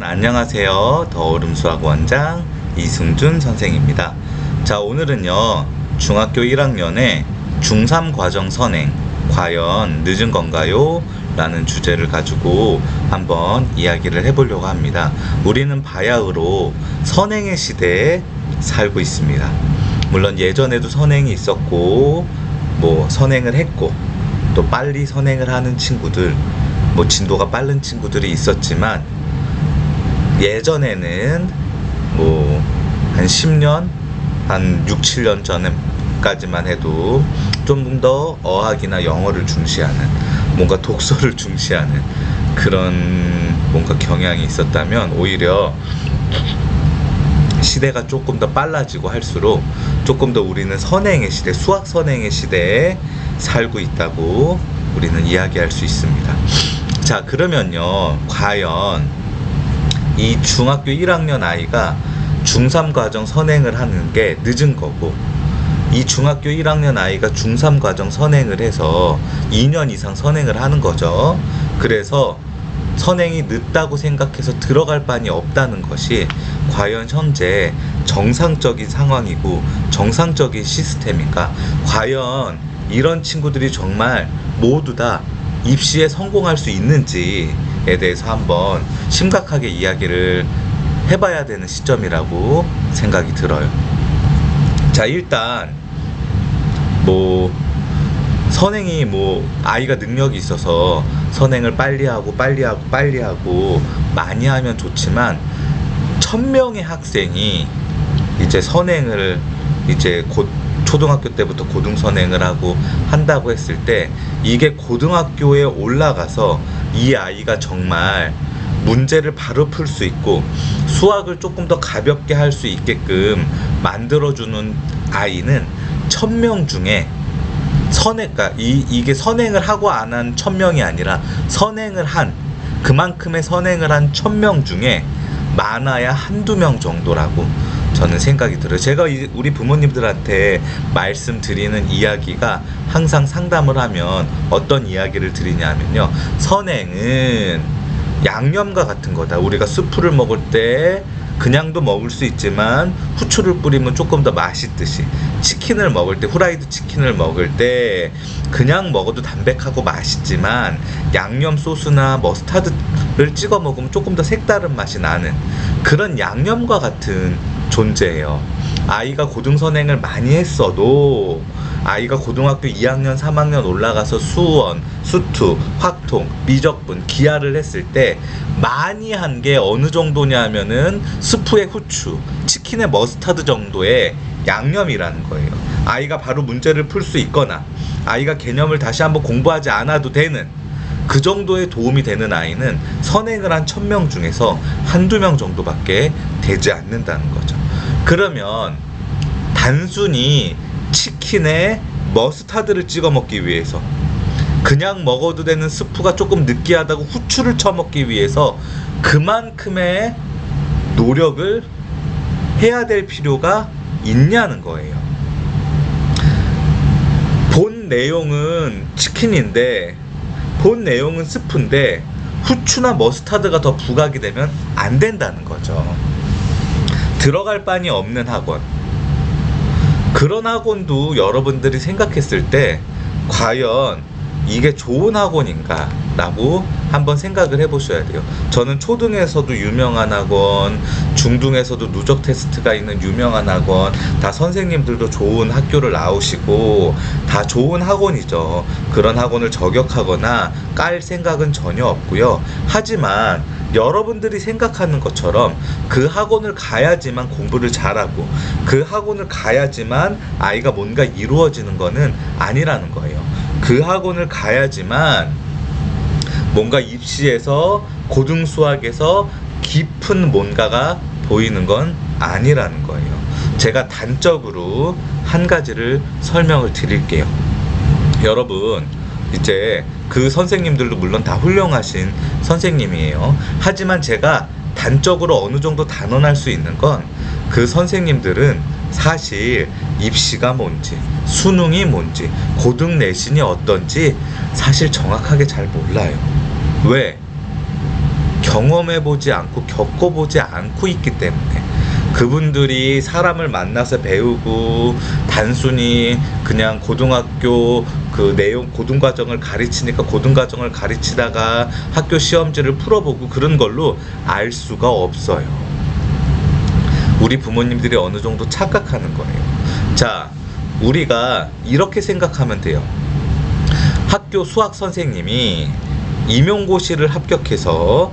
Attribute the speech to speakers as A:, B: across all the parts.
A: 안녕하세요. 더오름수학 원장 이승준 선생입니다. 자, 오늘은요 중학교 1학년의 중3 과정 선행 과연 늦은 건가요? 라는 주제를 가지고 한번 이야기를 해보려고 합니다. 우리는 바야흐로 선행의 시대에 살고 있습니다. 물론 예전에도 선행이 있었고 선행을 했고 또 빨리 선행을 하는 친구들, 진도가 빠른 친구들이 있었지만 예전에는 한 10년, 한 6, 7년 전까지만 해도 좀 더 어학이나 영어를 중시하는, 뭔가 독서를 중시하는 그런 뭔가 경향이 있었다면, 오히려 시대가 조금 더 빨라지고 할수록 조금 더 우리는 선행의 시대, 수학 선행의 시대에 살고 있다고 우리는 이야기할 수 있습니다. 자, 그러면요, 과연 이 중학교 1학년 아이가 중3 과정 선행을 하는 게 늦은 거고, 이 중학교 1학년 아이가 중3 과정 선행을 해서 2년 이상 선행을 하는 거죠. 그래서 선행이 늦다고 생각해서 들어갈 반이 없다는 것이 과연 현재 정상적인 상황이고 정상적인 시스템인가? 과연 이런 친구들이 정말 모두 다 입시에 성공할 수 있는지에 대해서 한번 심각하게 이야기를 해봐야 되는 시점이라고 생각이 들어요. 자, 일단 선행이 아이가 능력이 있어서 선행을 빨리 하고 많이 하면 좋지만, 1000명의 학생이 이제 선행을 이제 곧 초등학교 때부터 고등선행을 하고 한다고 했을 때, 이게 고등학교에 올라가서 이 아이가 정말 문제를 바로 풀 수 있고 수학을 조금 더 가볍게 할 수 있게끔 만들어주는 아이는 1000명 중에 이게 선행을 하고 안 한 1000명이 아니라 그만큼의 선행을 한 1000명 중에 많아야 한두 명 정도라고 저는 생각이 들어요. 제가 우리 부모님들한테 말씀드리는 이야기가, 항상 상담을 하면 어떤 이야기를 드리냐면요, 선행은 양념과 같은 거다. 우리가 수프를 먹을 때 그냥도 먹을 수 있지만 후추를 뿌리면 조금 더 맛있듯이, 치킨을 먹을 때, 후라이드 치킨을 먹을 때 그냥 먹어도 담백하고 맛있지만 양념 소스나 머스타드를 찍어 먹으면 조금 더 색다른 맛이 나는 그런 양념과 같은 존재예요. 아이가 고등선행을 많이 했어도 아이가 고등학교 2학년, 3학년 올라가서 수원, 수투, 확통, 미적분, 기하를 했을 때 많이 한 게 어느 정도냐면은 스프에 후추, 치킨에 머스타드 정도의 양념이라는 거예요. 아이가 바로 문제를 풀 수 있거나 아이가 개념을 다시 한번 공부하지 않아도 되는 그 정도의 도움이 되는 아이는 선행을 한 1000명 중에서 한두 명 정도밖에 되지 않는다는 거죠. 그러면 단순히 치킨에 머스타드를 찍어 먹기 위해서, 그냥 먹어도 되는 스프가 조금 느끼하다고 후추를 쳐먹기 위해서 그만큼의 노력을 해야 될 필요가 있냐는 거예요. 본 내용은 치킨인데, 본 내용은 스프인데 후추나 머스타드가 더 부각이 되면 안 된다는 거죠. 들어갈 반이 없는 학원, 그런 학원도 여러분들이 생각했을 때 과연 이게 좋은 학원인가 라고 한번 생각을 해보셔야 돼요. 저는 초등에서도 유명한 학원, 중등에서도 누적 테스트가 있는 유명한 학원, 다 선생님들도 좋은 학교를 나오시고 다 좋은 학원이죠. 그런 학원을 저격하거나 깔 생각은 전혀 없고요. 하지만 여러분들이 생각하는 것처럼 그 학원을 가야지만 공부를 잘하고 그 학원을 가야지만 아이가 뭔가 이루어지는 거는 아니라는 거예요. 그 학원을 가야지만 뭔가 입시에서, 고등수학에서 깊은 뭔가가 보이는 건 아니라는 거예요. 제가 단적으로 한 가지를 설명을 드릴게요. 여러분, 이제 그 선생님들도 물론 다 훌륭하신 선생님이에요. 하지만 제가 단적으로 어느 정도 단언할 수 있는 건, 그 선생님들은 사실 입시가 뭔지, 수능이 뭔지, 고등 내신이 어떤지 사실 정확하게 잘 몰라요. 왜? 경험해보지 않고 겪어보지 않고 있기 때문에, 그분들이 사람을 만나서 배우고 단순히 그냥 고등학교 그 내용 고등과정을 가르치니까 고등과정을 가르치다가 학교 시험지를 풀어보고 그런 걸로 알 수가 없어요. 우리 부모님들이 어느 정도 착각하는 거예요. 자, 우리가 이렇게 생각하면 돼요. 학교 수학 선생님이 임용고시를 합격해서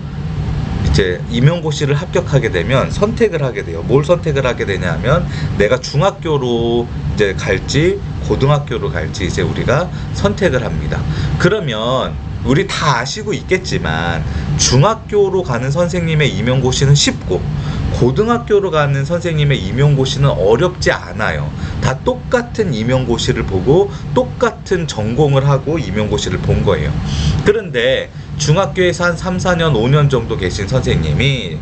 A: 이제 임용고시를 합격하게 되면 선택을 하게 돼요. 뭘 선택을 하게 되냐면 내가 중학교로 이제 갈지 고등학교로 갈지 이제 우리가 선택을 합니다. 그러면 우리 다 아시고 있겠지만 중학교로 가는 선생님의 임용고시는 쉽고 고등학교로 가는 선생님의 임용고시는 어렵지 않아요. 다 똑같은 임용고시를 보고 똑같은 전공을 하고 임용고시를 본 거예요. 그런데 중학교에서 한 3, 4년, 5년 정도 계신 선생님이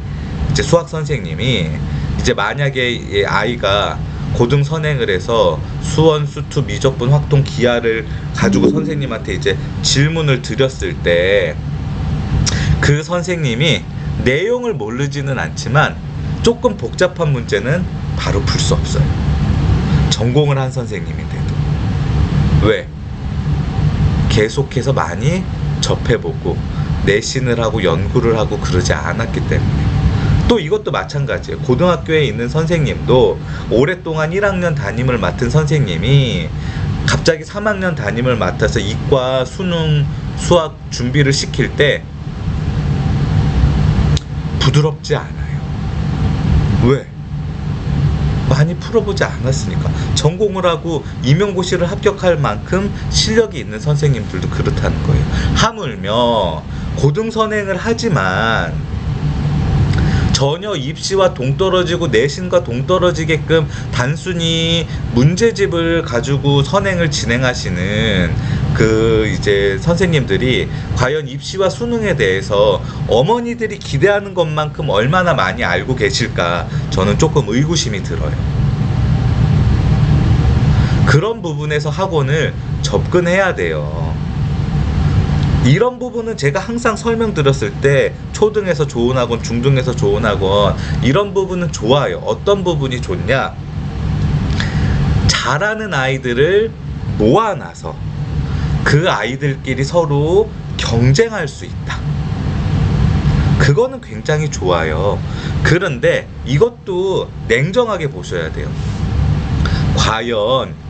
A: 이제 수학 선생님이 이제 만약에 아이가 고등 선행을 해서 수원, 수투, 미적분, 확통, 기하를 가지고 선생님한테 이제 질문을 드렸을 때 그 선생님이 내용을 모르지는 않지만 조금 복잡한 문제는 바로 풀 수 없어요. 전공을 한 선생님인데도. 왜? 계속해서 많이 접해보고 내신을 하고 연구를 하고 그러지 않았기 때문에. 또 이것도 마찬가지예요. 고등학교에 있는 선생님도 오랫동안 1학년 담임을 맡은 선생님이 갑자기 3학년 담임을 맡아서 이과, 수능, 수학 준비를 시킬 때 부드럽지 않아요. 왜? 많이 풀어보지 않았으니까. 전공을 하고 임용고시를 합격할 만큼 실력이 있는 선생님들도 그렇다는 거예요. 하물며 고등선행을 하지만 전혀 입시와 동떨어지고 내신과 동떨어지게끔 단순히 문제집을 가지고 선행을 진행하시는 그 이제 선생님들이 과연 입시와 수능에 대해서 어머니들이 기대하는 것만큼 얼마나 많이 알고 계실까, 저는 조금 의구심이 들어요. 그런 부분에서 학원을 접근해야 돼요. 이런 부분은 제가 항상 설명드렸을 때 초등에서 좋은 학원, 중등에서 좋은 학원, 이런 부분은 좋아요. 어떤 부분이 좋냐? 잘하는 아이들을 모아놔서 그 아이들끼리 서로 경쟁할 수 있다. 그거는 굉장히 좋아요. 그런데 이것도 냉정하게 보셔야 돼요. 과연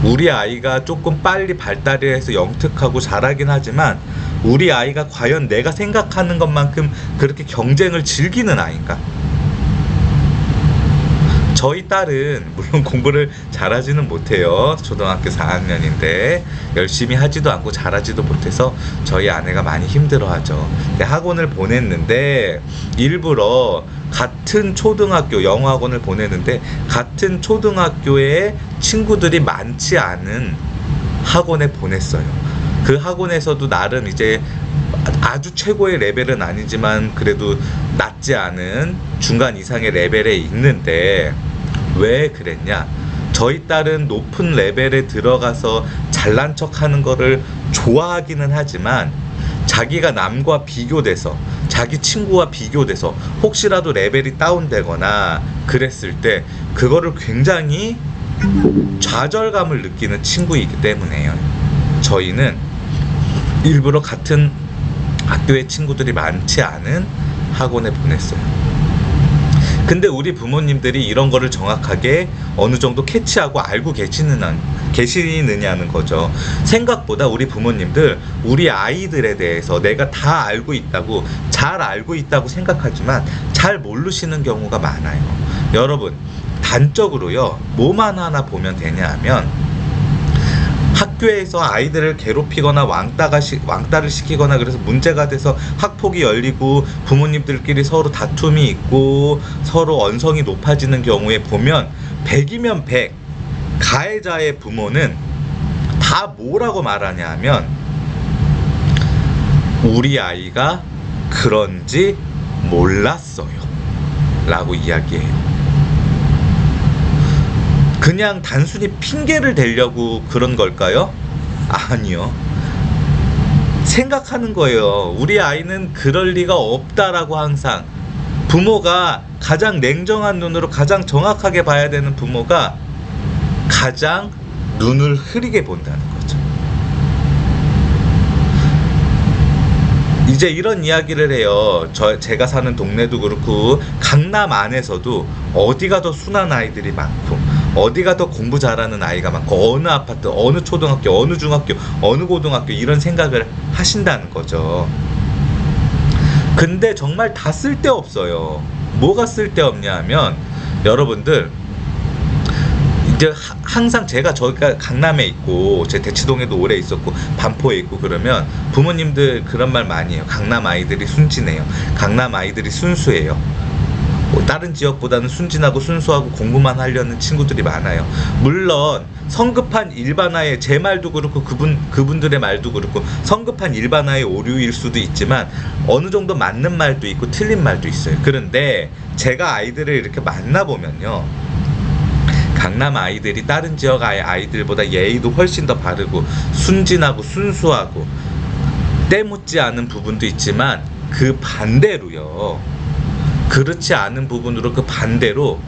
A: 우리 아이가 조금 빨리 발달을 해서 영특하고 잘하긴 하지만 우리 아이가 과연 내가 생각하는 것만큼 그렇게 경쟁을 즐기는 아이인가? 저희 딸은 물론 공부를 잘하지는 못해요. 초등학교 4학년인데 열심히 하지도 않고 잘하지도 못해서 저희 아내가 많이 힘들어하죠. 학원을 보냈는데 일부러 같은 초등학교 영어학원을 보내는데 같은 초등학교에 친구들이 많지 않은 학원에 보냈어요. 그 학원에서도 나름 이제 아주 최고의 레벨은 아니지만 그래도 낮지 않은 중간 이상의 레벨에 있는데 왜 그랬냐? 저희 딸은 높은 레벨에 들어가서 잘난 척하는 거를 좋아하기는 하지만 자기가 남과 비교돼서 자기 친구와 비교돼서 혹시라도 레벨이 다운되거나 그랬을 때 그거를 굉장히 좌절감을 느끼는 친구이기 때문에요. 저희는 일부러 같은 학교에 친구들이 많지 않은 학원에 보냈어요. 근데 우리 부모님들이 이런 거를 정확하게 어느 정도 캐치하고 알고 계시느냐는 거죠. 생각보다 우리 부모님들 우리 아이들에 대해서 내가 다 알고 있다고, 잘 알고 있다고 생각하지만 잘 모르시는 경우가 많아요. 여러분, 단적으로요, 뭐만 하나 보면 되냐 하면 학교에서 아이들을 괴롭히거나 왕따를 시키거나 그래서 문제가 돼서 학폭이 열리고 부모님들끼리 서로 다툼이 있고 서로 언성이 높아지는 경우에 보면 100이면 100 가해자의 부모는 다 뭐라고 말하냐 하면 우리 아이가 그런지 몰랐어요 라고 이야기해요. 그냥 단순히 핑계를 대려고 그런 걸까요? 아니요. 생각하는 거예요. 우리 아이는 그럴 리가 없다라고 항상. 부모가 가장 냉정한 눈으로 가장 정확하게 봐야 되는 부모가 가장 눈을 흐리게 본다는 거죠. 이제 이런 이야기를 해요. 제가 사는 동네도 그렇고 강남 안에서도 어디가 더 순한 아이들이 많고 어디가 더 공부 잘하는 아이가 많고 어느 아파트, 어느 초등학교, 어느 중학교, 어느 고등학교 이런 생각을 하신다는 거죠. 근데 정말 다 쓸데없어요. 뭐가 쓸데없냐 하면 여러분들 이제 항상 제가 강남에 있고 제 대치동에도 오래 있었고 반포에 있고 그러면 부모님들 그런 말 많이 해요. 강남 아이들이 순진해요. 강남 아이들이 순수해요. 다른 지역보다는 순진하고 순수하고 공부만 하려는 친구들이 많아요. 물론 성급한 일반화의 제 말도 그렇고 그분들의 말도 그렇고 성급한 일반화의 오류일 수도 있지만 어느 정도 맞는 말도 있고 틀린 말도 있어요. 그런데 제가 아이들을 이렇게 만나보면요, 강남 아이들이 다른 지역 아이들보다 예의도 훨씬 더 바르고 순진하고 순수하고 때묻지 않은 부분도 있지만 그 반대로요, 그렇지 않은 부분으로 그 반대로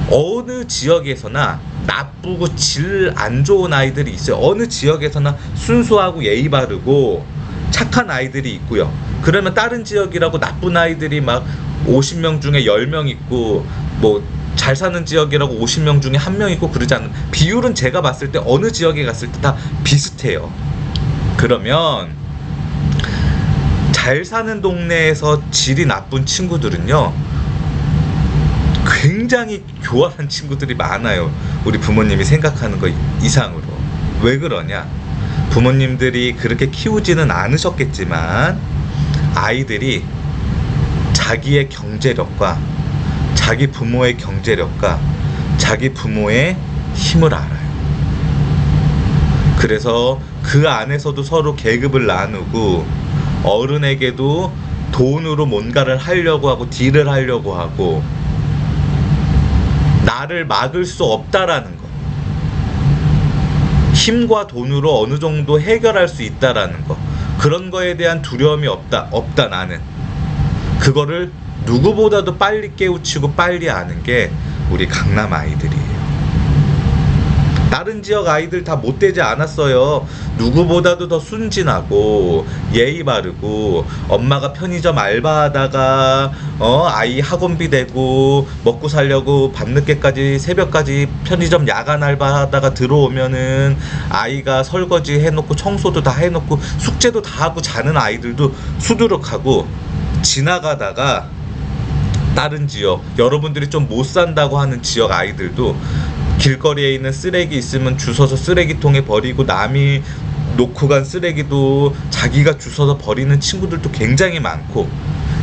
A: 어느 지역에서나 나쁘고 질 안 좋은 아이들이 있어요. 어느 지역에서나 순수하고 예의 바르고 착한 아이들이 있고요. 그러면 다른 지역이라고 나쁜 아이들이 막 50명 중에 10명 있고 뭐 잘 사는 지역이라고 50명 중에 1명 있고 그러지 않는, 비율은 제가 봤을 때 어느 지역에 갔을 때 다 비슷해요. 그러면 잘 사는 동네에서 질이 나쁜 친구들은요 굉장히 교활한 친구들이 많아요. 우리 부모님이 생각하는 거 이상으로. 왜 그러냐, 부모님들이 그렇게 키우지는 않으셨겠지만 아이들이 자기의 경제력과 자기 부모의 경제력과 자기 부모의 힘을 알아요. 그래서 그 안에서도 서로 계급을 나누고 어른에게도 돈으로 뭔가를 하려고 하고 딜을 하려고 하고 나를 막을 수 없다라는 거, 힘과 돈으로 어느 정도 해결할 수 있다라는 거, 그런 거에 대한 두려움이 없다 나는. 그거를 누구보다도 빨리 깨우치고 빨리 아는 게 우리 강남 아이들이에요. 다른 지역 아이들 다 못되지 않았어요. 누구보다도 더 순진하고 예의 바르고 엄마가 편의점 알바하다가 아이 학원비 대고 먹고 살려고 밤늦게까지 새벽까지 편의점 야간 알바하다가 들어오면은 아이가 설거지 해놓고 청소도 다 해놓고 숙제도 다 하고 자는 아이들도 수두룩하고, 지나가다가 다른 지역, 여러분들이 좀 못 산다고 하는 지역 아이들도 길거리에 있는 쓰레기 있으면 주워서 쓰레기통에 버리고 남이 놓고 간 쓰레기도 자기가 주워서 버리는 친구들도 굉장히 많고,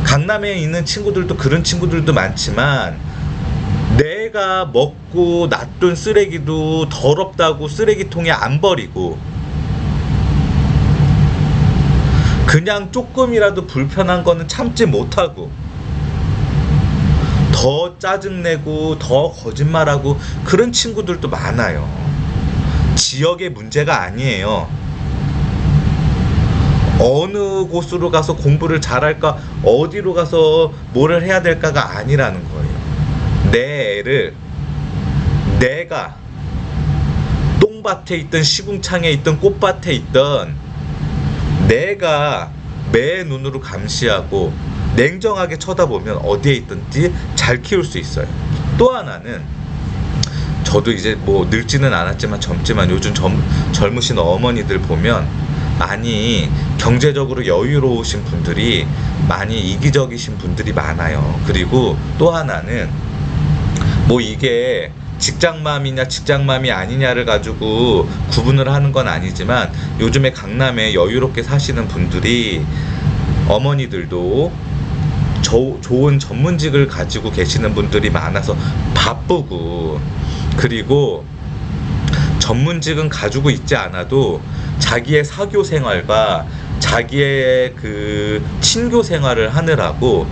A: 강남에 있는 친구들도 그런 친구들도 많지만 내가 먹고 놔둔 쓰레기도 더럽다고 쓰레기통에 안 버리고 그냥 조금이라도 불편한 거는 참지 못하고 더 짜증내고 더 거짓말하고 그런 친구들도 많아요. 지역의 문제가 아니에요. 어느 곳으로 가서 공부를 잘할까, 어디로 가서 뭐를 해야 될까가 아니라는 거예요. 내 애를 내가 똥밭에 있든 시궁창에 있든 꽃밭에 있든 내가 매 눈으로 감시하고 냉정하게 쳐다보면 어디에 있든지 잘 키울 수 있어요. 또 하나는, 저도 이제 뭐 늙지는 않았지만 젊지만 요즘 젊으신 어머니들 보면 많이 경제적으로 여유로우신 분들이, 많이 이기적이신 분들이 많아요. 그리고 또 하나는 뭐 이게 직장맘이냐 직장맘이 아니냐를 가지고 구분을 하는 건 아니지만 요즘에 강남에 여유롭게 사시는 분들이, 어머니들도 좋은 전문직을 가지고 계시는 분들이 많아서 바쁘고, 그리고 전문직은 가지고 있지 않아도 자기의 사교 생활과 자기의 그 친교 생활을 하느라고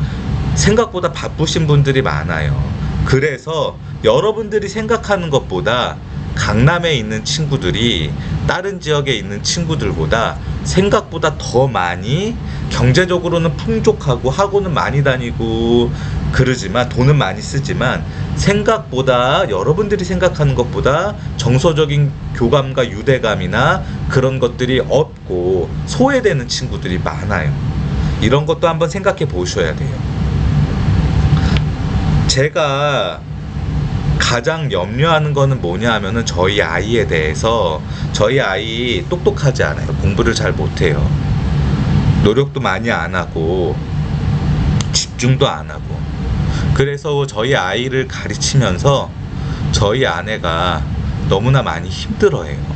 A: 생각보다 바쁘신 분들이 많아요. 그래서 여러분들이 생각하는 것보다 강남에 있는 친구들이 다른 지역에 있는 친구들보다 생각보다 더 많이 경제적으로는 풍족하고 학원은 많이 다니고 그러지만 돈은 많이 쓰지만 생각보다 여러분들이 생각하는 것보다 정서적인 교감과 유대감이나 그런 것들이 없고 소외되는 친구들이 많아요. 이런 것도 한번 생각해 보셔야 돼요. 제가 가장 염려하는 거는 뭐냐 하면은 저희 아이에 대해서 저희 아이 똑똑하지 않아요. 공부를 잘 못해요. 노력도 많이 안 하고 집중도 안 하고 그래서 저희 아이를 가르치면서 저희 아내가 너무나 많이 힘들어해요.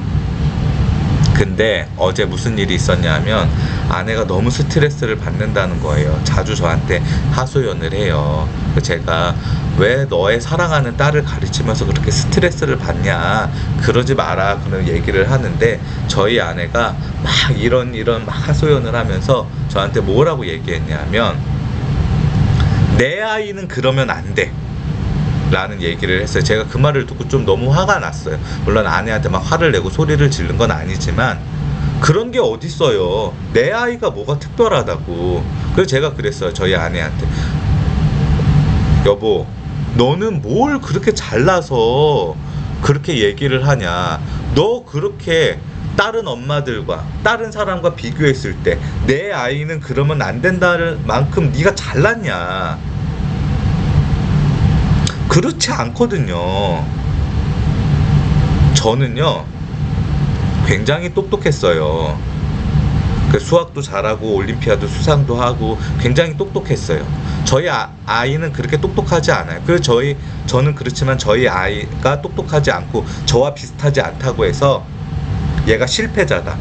A: 근데 어제 무슨 일이 있었냐면 아내가 너무 스트레스를 받는다는 거예요. 자주 저한테 하소연을 해요. 제가 왜 너의 사랑하는 딸을 가르치면서 그렇게 스트레스를 받냐, 그러지 마라, 그런 얘기를 하는데 저희 아내가 막 이런 막 하소연을 하면서 저한테 뭐라고 얘기했냐면 내 아이는 그러면 안 돼 라는 얘기를 했어요. 제가 그 말을 듣고 좀 너무 화가 났어요. 물론 아내한테 막 화를 내고 소리를 지른 건 아니지만 그런 게 어딨어요. 내 아이가 뭐가 특별하다고. 그래서 제가 그랬어요. 저희 아내한테, 여보, 너는 뭘 그렇게 잘나서 그렇게 얘기를 하냐. 너 그렇게 다른 엄마들과 다른 사람과 비교했을 때 내 아이는 그러면 안 된다는 만큼 네가 잘났냐. 그렇지 않거든요. 저는요 굉장히 똑똑했어요. 수학도 잘하고 올림피아도 수상도 하고 굉장히 똑똑했어요. 저희 아이는 그렇게 똑똑하지 않아요. 그래서 저는 그렇지만 저희 아이가 똑똑하지 않고 저와 비슷하지 않다고 해서 얘가 실패자다,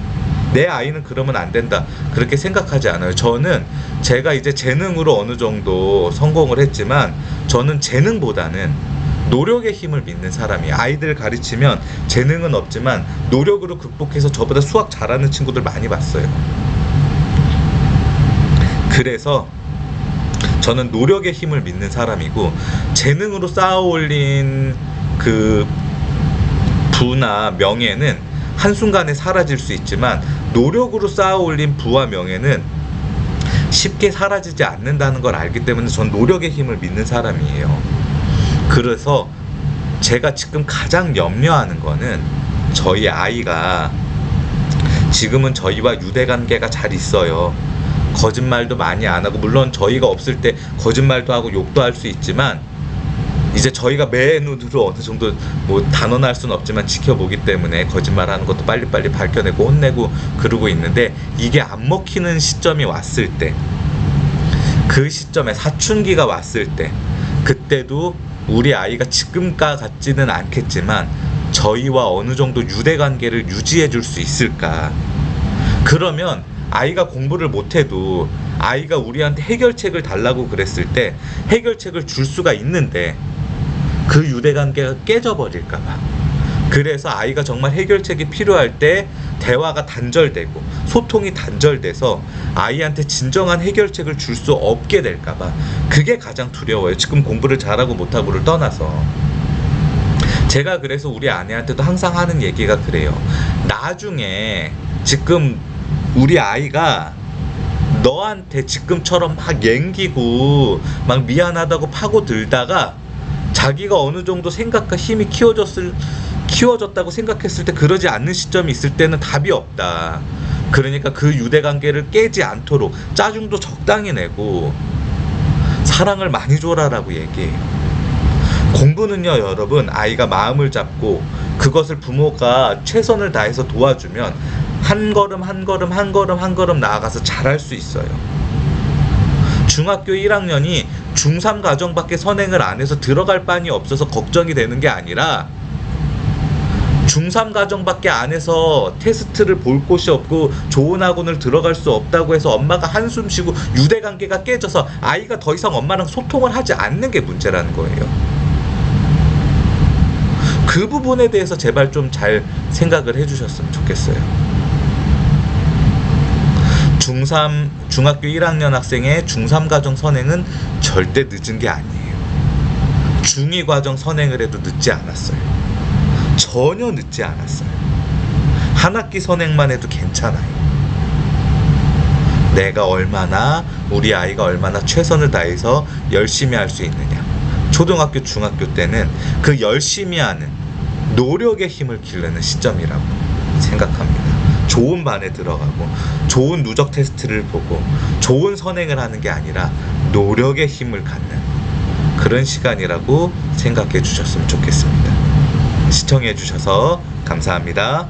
A: 내 아이는 그러면 안 된다, 그렇게 생각하지 않아요. 저는 제가 이제 재능으로 어느 정도 성공을 했지만 저는 재능보다는 노력의 힘을 믿는 사람이에요. 아이들 가르치면 재능은 없지만 노력으로 극복해서 저보다 수학 잘하는 친구들 많이 봤어요. 그래서 저는 노력의 힘을 믿는 사람이고 재능으로 쌓아 올린 그 부나 명예는 한순간에 사라질 수 있지만 노력으로 쌓아 올린 부와 명예는 쉽게 사라지지 않는다는 걸 알기 때문에 전 노력의 힘을 믿는 사람이에요. 그래서 제가 지금 가장 염려하는 거는 저희 아이가 지금은 저희와 유대관계가 잘 있어요. 거짓말도 많이 안 하고, 물론 저희가 없을 때 거짓말도 하고 욕도 할 수 있지만 이제 저희가 매 눈으로 어느 정도 뭐 단언할 수는 없지만 지켜보기 때문에 거짓말하는 것도 빨리빨리 밝혀내고 혼내고 그러고 있는데, 이게 안 먹히는 시점이 왔을 때, 그 시점에 사춘기가 왔을 때, 그때도 우리 아이가 지금과 같지는 않겠지만 저희와 어느 정도 유대관계를 유지해 줄 수 있을까. 그러면 아이가 공부를 못해도 아이가 우리한테 해결책을 달라고 그랬을 때 해결책을 줄 수가 있는데 그 유대관계가 깨져버릴까봐. 그래서 아이가 정말 해결책이 필요할 때 대화가 단절되고 소통이 단절돼서 아이한테 진정한 해결책을 줄 수 없게 될까봐, 그게 가장 두려워요. 지금 공부를 잘하고 못하고를 떠나서. 제가 그래서 우리 아내한테도 항상 하는 얘기가 그래요. 나중에 지금 우리 아이가 너한테 지금처럼 막 앵기고 막 미안하다고 파고들다가 자기가 어느 정도 생각과 힘이 키워졌다고 생각했을 때 그러지 않는 시점이 있을 때는 답이 없다. 그러니까 그 유대관계를 깨지 않도록 짜증도 적당히 내고 사랑을 많이 줘라라고 얘기해요. 공부는요 여러분, 아이가 마음을 잡고 그것을 부모가 최선을 다해서 도와주면 한 걸음 한 걸음 한 걸음 한 걸음 나아가서 잘할 수 있어요. 중학교 1학년이 중3 과정밖에 선행을 안 해서 들어갈 반이 없어서 걱정이 되는 게 아니라 중3 과정밖에 안 해서 테스트를 볼 곳이 없고 좋은 학원을 들어갈 수 없다고 해서 엄마가 한숨 쉬고 유대관계가 깨져서 아이가 더 이상 엄마랑 소통을 하지 않는 게 문제라는 거예요. 그 부분에 대해서 제발 좀 잘 생각을 해주셨으면 좋겠어요. 중학교 1학년 학생의 중3 과정 선행은 절대 늦은 게 아니에요. 중2 과정 선행을 해도 늦지 않았어요. 전혀 늦지 않았어요. 한 학기 선행만 해도 괜찮아요. 내가 얼마나, 우리 아이가 얼마나 최선을 다해서 열심히 할 수 있느냐. 초등학교, 중학교 때는 그 열심히 하는 노력의 힘을 기르는 시점이라고 생각합니다. 좋은 반에 들어가고 좋은 누적 테스트를 보고 좋은 선행을 하는 게 아니라 노력의 힘을 갖는 그런 시간이라고 생각해 주셨으면 좋겠습니다. 시청해 주셔서 감사합니다.